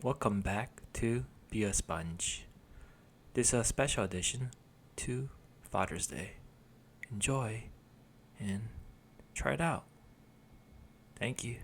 Welcome back to Be a Sponge. This is a special edition to Father's Day. Enjoy and try it out. Thank you.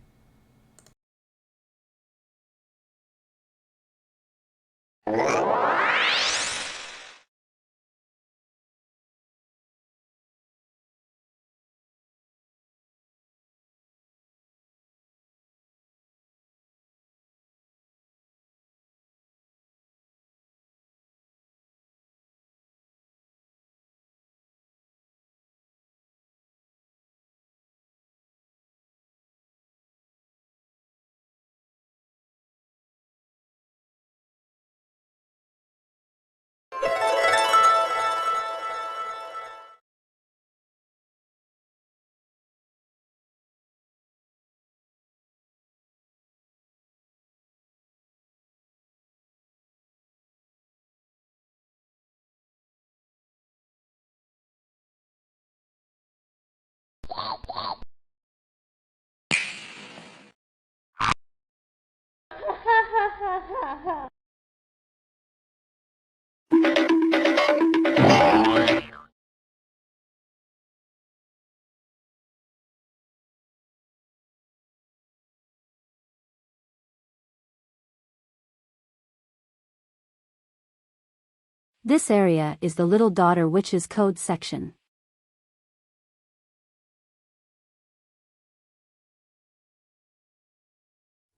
This area is the Little Daughter Witch's Code section.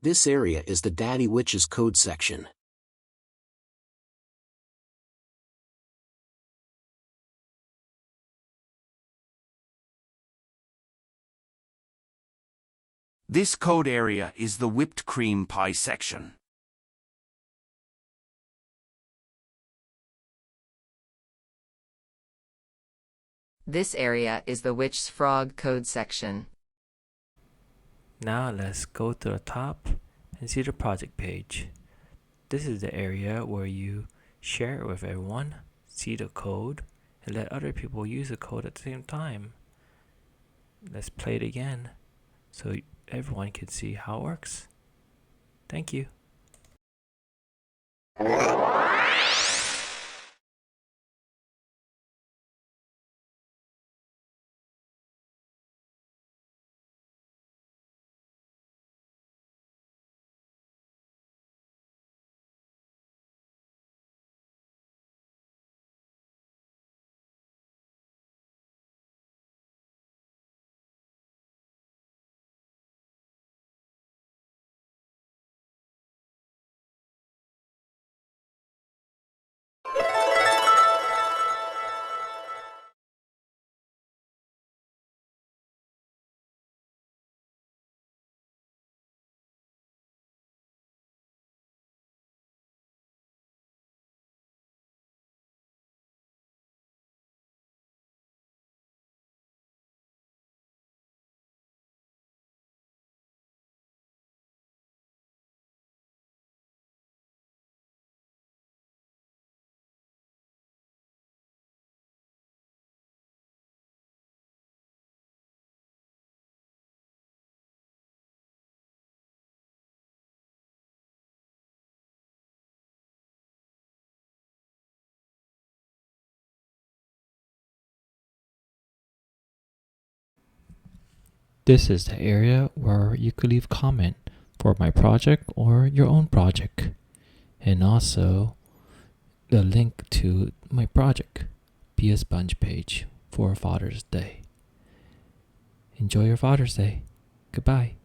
This area is the Daddy Witch's Code section. This code area is the whipped cream pie section. This area is the Witch's Frog Code section. Now let's go to the top and see the project page. This is the area where you share it with everyone, see the code, and let other people use the code at the same time. Let's play it again so everyone can see how it works. Thank you. This is the area where you could leave comment for my project or your own project, and also the link to my project, Be a Sponge page for Father's Day. Enjoy your Father's Day. Goodbye.